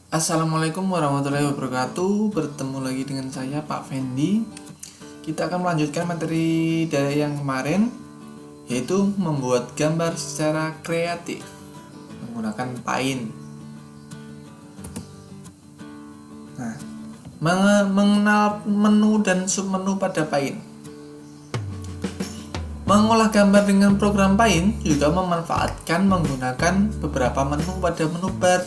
Assalamualaikum warahmatullahi wabarakatuh. Bertemu lagi dengan saya Pak Fendi. Kita akan melanjutkan materi dari yang kemarin, yaitu membuat gambar secara kreatif menggunakan Paint. Nah, mengenal menu dan submenu pada Paint. Mengolah gambar dengan program Paint juga memanfaatkan menggunakan beberapa menu pada menu bar.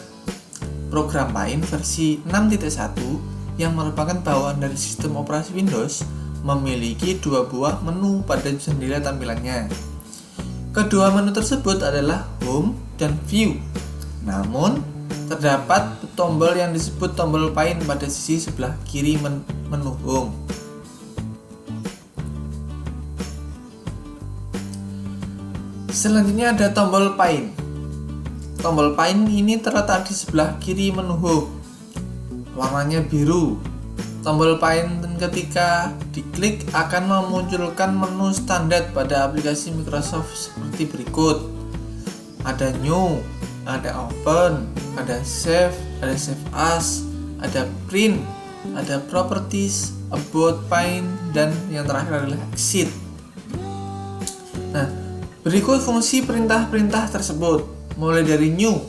Program Paint versi 6.1 yang merupakan bawaan dari sistem operasi Windows memiliki dua buah menu pada jendela tampilannya. Kedua menu tersebut adalah Home dan View. Namun, terdapat tombol yang disebut tombol Paint pada sisi sebelah kiri menu Home. Selanjutnya ada tombol Paint. Tombol Paint ini terletak di sebelah kiri menu Home. Warnanya biru. Tombol Paint ketika diklik akan memunculkan menu standar pada aplikasi Microsoft seperti berikut. Ada New, ada Open, ada Save, ada Save As, ada Print, ada Properties, About Paint, dan yang terakhir adalah Exit. Nah, berikut fungsi perintah-perintah tersebut, mulai dari New.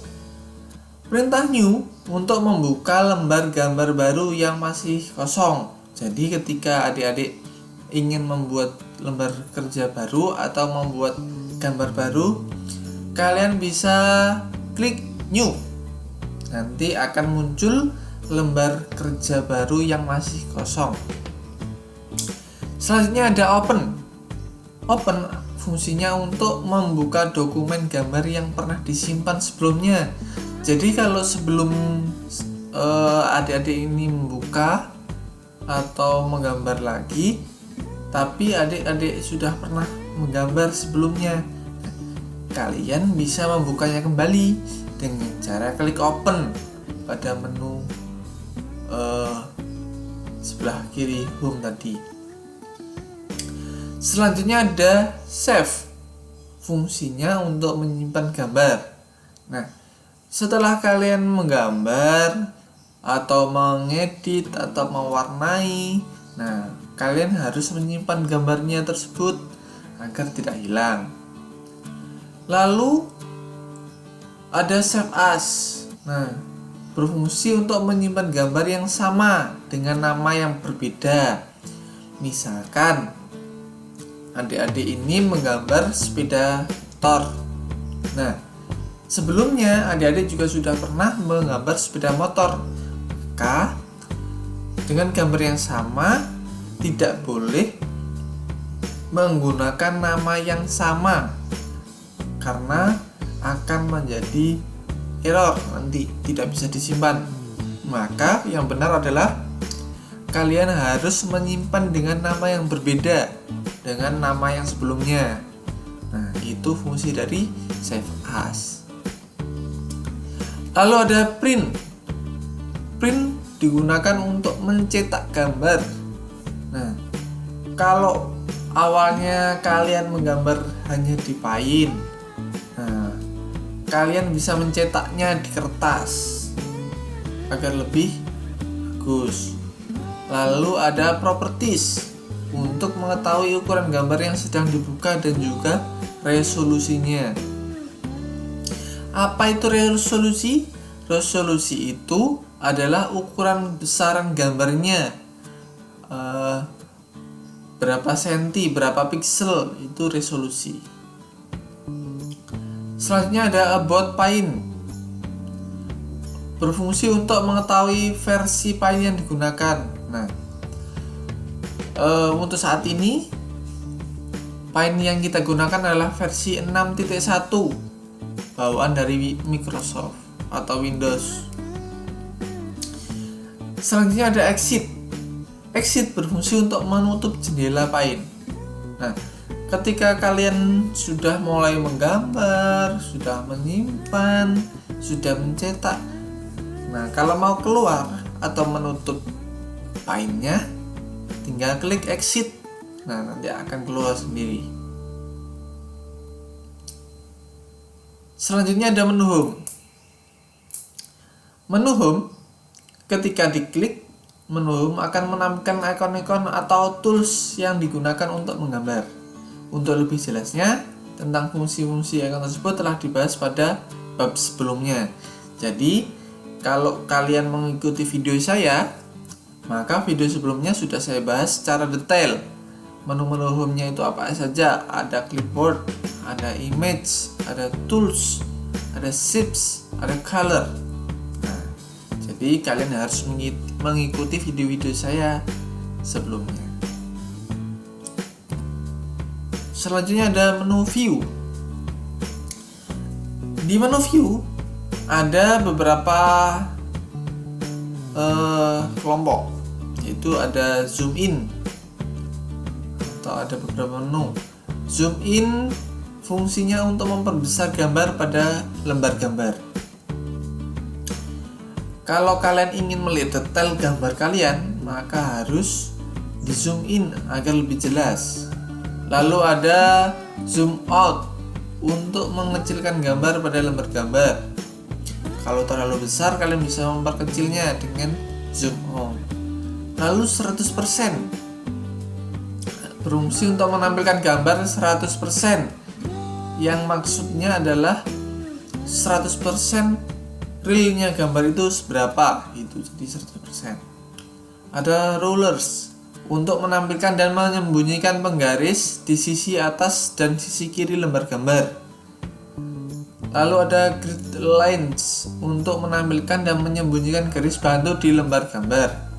Perintah New untuk membuka lembar gambar baru yang masih kosong. Jadi ketika adik-adik ingin membuat lembar kerja baru atau membuat gambar baru, kalian bisa klik New. Nanti akan muncul lembar kerja baru yang masih kosong. Selanjutnya ada Open. Open fungsinya untuk membuka dokumen gambar yang pernah disimpan sebelumnya. Jadi kalau sebelum adik-adik ini membuka atau menggambar lagi, tapi adik-adik sudah pernah menggambar sebelumnya, kalian bisa membukanya kembali dengan cara klik Open pada menu sebelah kiri Home tadi. Selanjutnya ada Save. Fungsinya untuk menyimpan gambar. Nah, setelah kalian menggambar atau mengedit atau mewarnai, nah, kalian harus menyimpan gambarnya tersebut agar tidak hilang. Lalu ada Save As. Nah, berfungsi untuk menyimpan gambar yang sama dengan nama yang berbeda. Misalkan adik-adik ini menggambar sepeda motor. Nah, sebelumnya adik-adik juga sudah pernah menggambar sepeda motor. Maka dengan gambar yang sama tidak boleh menggunakan nama yang sama karena akan menjadi error, nanti tidak bisa disimpan. Maka yang benar adalah kalian harus menyimpan dengan nama yang berbeda dengan nama yang sebelumnya. Nah, itu fungsi dari Save As. Lalu ada Print. Print digunakan untuk mencetak gambar. Nah, kalau awalnya kalian menggambar hanya di Paint, nah, kalian bisa mencetaknya di kertas agar lebih bagus. Lalu ada Properties untuk mengetahui ukuran gambar yang sedang dibuka dan juga resolusinya. Apa itu resolusi? Resolusi itu adalah ukuran besaran gambarnya. Berapa senti, berapa piksel, itu resolusi. Selanjutnya ada About Paint. Berfungsi untuk mengetahui versi Paint yang digunakan. Nah, untuk saat ini Paint yang kita gunakan adalah versi 6.1 bawaan dari Microsoft atau Windows. Selanjutnya ada Exit. Exit berfungsi untuk menutup jendela Paint. Nah, ketika kalian sudah mulai menggambar, sudah menyimpan, sudah mencetak, nah kalau mau keluar atau menutup Paint-nya, tinggal klik Exit. Nah, nanti akan keluar sendiri. Selanjutnya ada menu Home. Menu Home Ketika diklik, menu home akan menampilkan ikon-ikon atau tools yang digunakan untuk menggambar. Untuk lebih jelasnya tentang fungsi-fungsi ikon tersebut telah dibahas pada bab sebelumnya. Jadi, kalau kalian mengikuti video saya, maka video sebelumnya sudah saya bahas secara detail. Menu-menu home-nya itu apa saja? Ada clipboard, ada image, ada tools, ada shapes, ada color. Nah, jadi kalian harus mengikuti video-video saya sebelumnya. Selanjutnya ada menu view. Di menu view ada beberapa kelompok, yaitu ada zoom in atau ada beberapa menu. Zoom in fungsinya untuk memperbesar gambar pada lembar gambar. Kalau kalian ingin melihat detail gambar kalian, maka harus di zoom in agar lebih jelas. Lalu ada zoom out untuk mengecilkan gambar pada lembar gambar. Kalau terlalu besar, kalian bisa memperkecilnya dengan zoom out. Lalu 100% berfungsi untuk menampilkan gambar 100%, yang maksudnya adalah 100% realnya gambar itu seberapa, itu jadi 100%. Ada rollers untuk menampilkan dan menyembunyikan penggaris di sisi atas dan sisi kiri lembar gambar. Lalu ada grid lines untuk menampilkan dan menyembunyikan garis bantu di lembar gambar.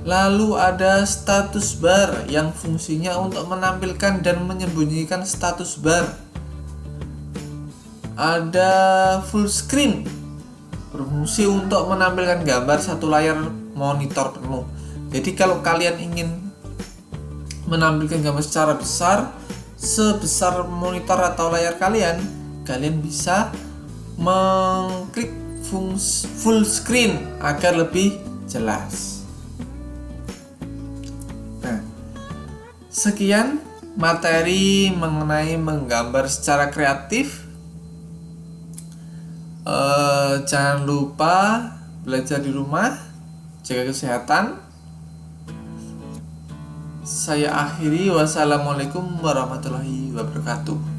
Lalu ada status bar yang fungsinya untuk menampilkan dan menyembunyikan status bar. Ada full screen, berfungsi untuk menampilkan gambar satu layar monitor penuh. Jadi kalau kalian ingin menampilkan gambar secara besar, sebesar monitor atau layar kalian bisa mengklik full screen agar lebih jelas. Sekian materi mengenai menggambar secara kreatif. Jangan lupa belajar di rumah, jaga kesehatan. Saya akhiri, wassalamualaikum warahmatullahi wabarakatuh.